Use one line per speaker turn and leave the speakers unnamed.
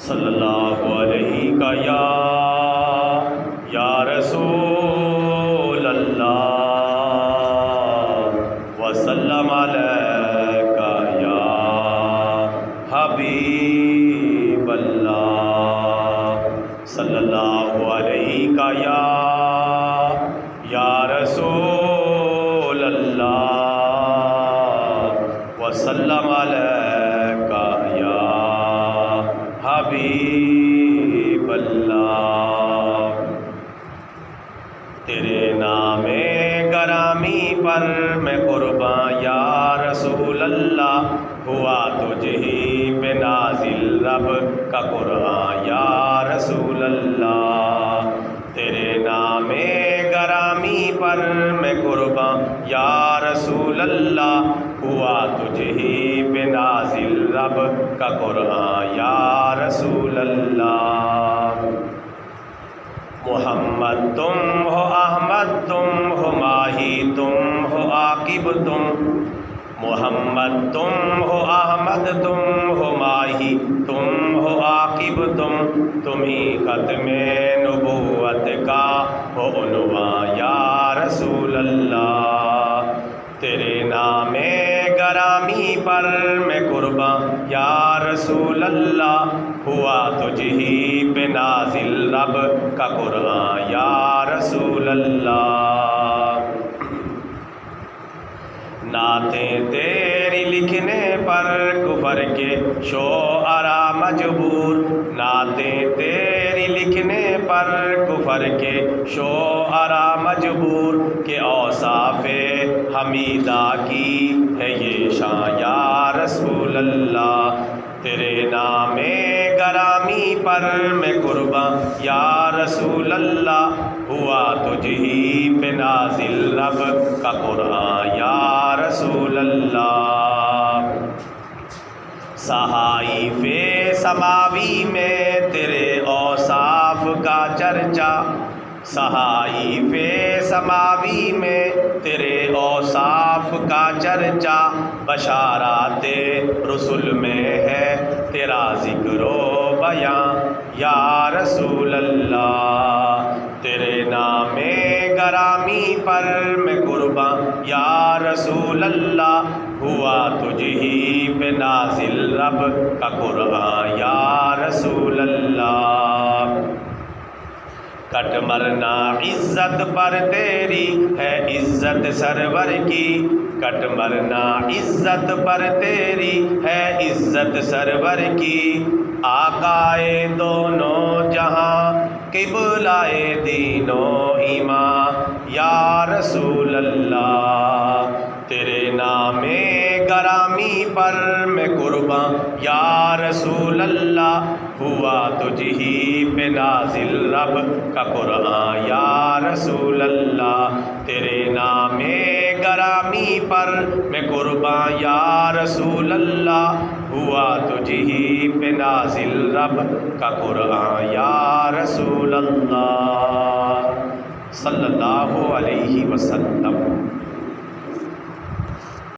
صلی اللہ علیہ یا رسول اللہ وسلم علیکہ یا حبیب اللہ صلی اللہ علیہ یا رسول اللہ وسلم علیکہ یا حبیب اللہ۔ تیرے نام گرامی پر میں قرباں یا رسول اللہ، ہوا تجھ ہی پہ نازل رب کا قرآن یا رسول اللہ۔ تیرے نام گرامی پر میں قرباں یا رسول اللہ، ہوا تجھ ہی پہ نازل رب کا قرآن یا رسول اللہ۔ محمد تم ہو، احمد تم ہو، ماہی تم ہو، عاقب تم۔ محمد تم ہو، احمد تم ہو، ماہی تم ہو، عاقب تم۔ تمہیں ختم نبوت کا ہو عنوان یا رسول اللہ۔ تیرے نام گرامی پر میں قرباں یا رسول اللہ، ہوا تجھ ہی پہ نازل رب کا قرآن یا رسول اللہ۔ نعتیں تیری لکھنے پر کفر کے شعراء مجبور، نعتیں تیری لکھنے پر کفر کے شعراء مجبور، کہ اوصاف حمیدہ کی ہے یہ شان یا رسول اللہ۔ تیرے نام گرامی پر میں قرباں یا رسول اللہ، ہوا تجھ ہی پہ نازل رب کا قرآن یا رسول اللہ۔ صحائف سماوی میں تیرے اوصاف کا چرچا، صحائف سماوی میں تیرے اوصاف کا چرچا، بشارات رسل میں ہے تیرا ذکر و بیان یا رسول اللہ۔ تیرے نام گرامی پر میں قرباں یا رسول اللہ، ہوا تجھ ہی پہ نازل رب کا قرآن یا رسول اللہ۔ کٹ مرنا عزت پر تیری ہے عزت سرور کی، کٹ مرنا عزت پر تیری ہے عزت سرور کی۔ آقائے دونوں جہاں قبلۂ دین و ایمان یا رسول اللہ۔ تیرے نام گرامی پر میں قرباں یا رسول اللہ، ہوا تجھ ہی پہ نازل رب کا قرآن یا رسول اللہ۔ تیرے نام گرامی پر میں قرباں یا رسول اللہ، ہوا تجھ ہی پہ نازل رب کا قرآن یا رسول اللہ صلی اللہ علیہ وسلم۔